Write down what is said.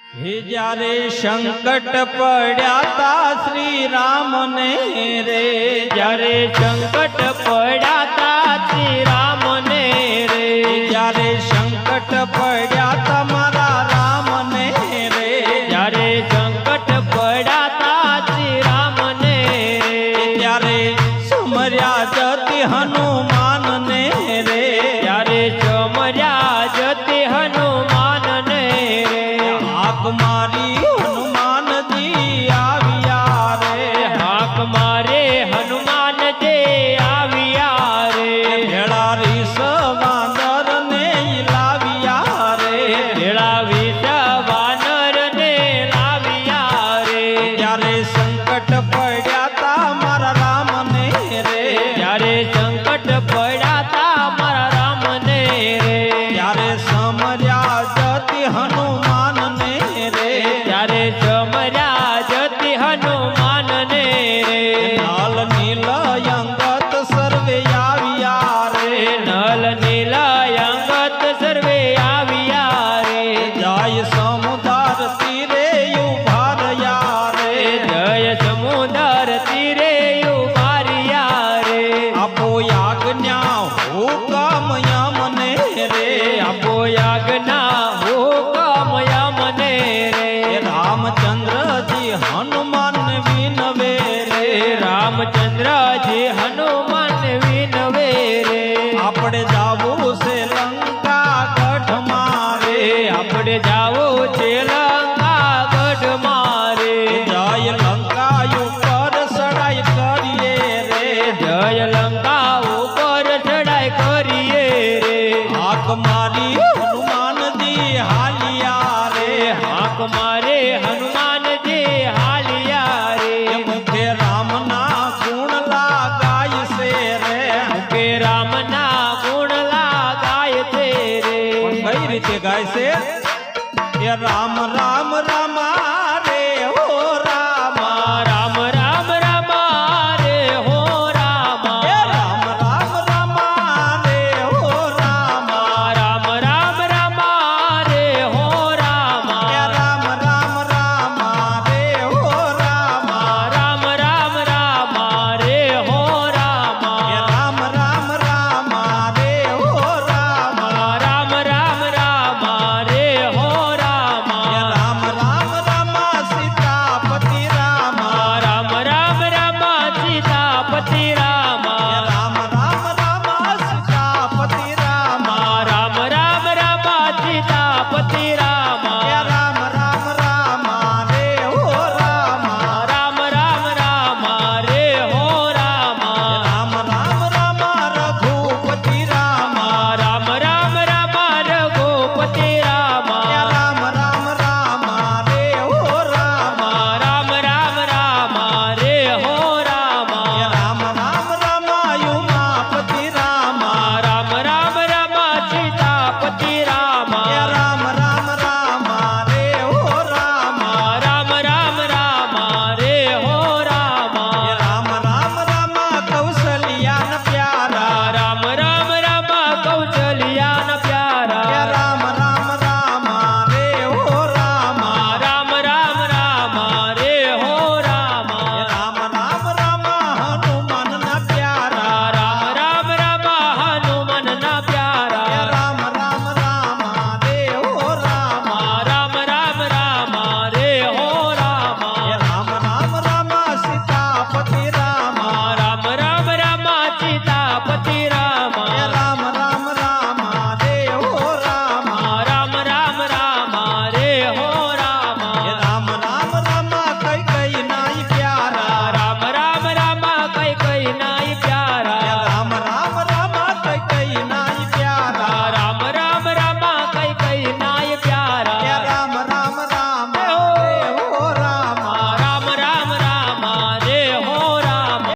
હે જ્યારે સંકટ પડ્યા તા શ્રી રામ ને રે, જ્યારે સંકટ પડ્યા તા શ્રી રામ ને રે, જ્યારે સંકટ પડ્યા તમારા રામ ને રે, જ્યારે સંકટ પડ્યા તા શ્રી રામ ને રે, ત્યારે સમર્યા જતી હનુમાન ને રે, ત્યારે સમર્યા જતી હનુમાન ને રે, હાક મારી હનુમાનજી આવ્યા રે, હાક મારે હનુમાનજી આવ્યા રે, ભેળા રીસ વાંદર ને લાવ્યા રે, ભેળા વીસ વાનર ને લાવ્યા રે, ત્યારે સંકટ પડ્યા તા મારા રામ ને રે, ત્યારે સંકટ પડ્યા તા મારા રામ ને રે, ત્યારે સમર્યા જતી હનુમાન ને રે, ત્યારે સમર્યા જતી હનુમાન ને રે, લાલ નીલ અંગત સર્વે આવ્યા રે, નલ નીલ અંગત સર્વે આવ્યા રે, જાય સમુદ્ર તીરે ઉભા રહ્યા રે, જય સમુદર તીરે ઉભા રહ્યા રે, આપો આજ્ઞા હુકમ યમને રે, આપો આજ્ઞા હુકમ યમને રે, રામચંદ્રજી હનુમાન વિનવે રે, રામચંદ્રજી હનુમાન વિનવે રે, આપણે જાવું છે લંકા ગઢ મારે, આપણે જાવું છે લંકા ગઢ મારે, જય લંકા ઉપર ચડાઈ કરીએ રે, જય લંકા ઉપર ચડાઈ કરીએ રે, હાક મારી હનુમાનજી હાલિયા રે, હાક મારે હનુમાનજી હાલિયા રે, મુખે રામના ગુણ લાગાય છે રે, કે રામના ગુણ લાગાય છે રે, કઈ રીતે ગાય છે? એ રામ રામ રામા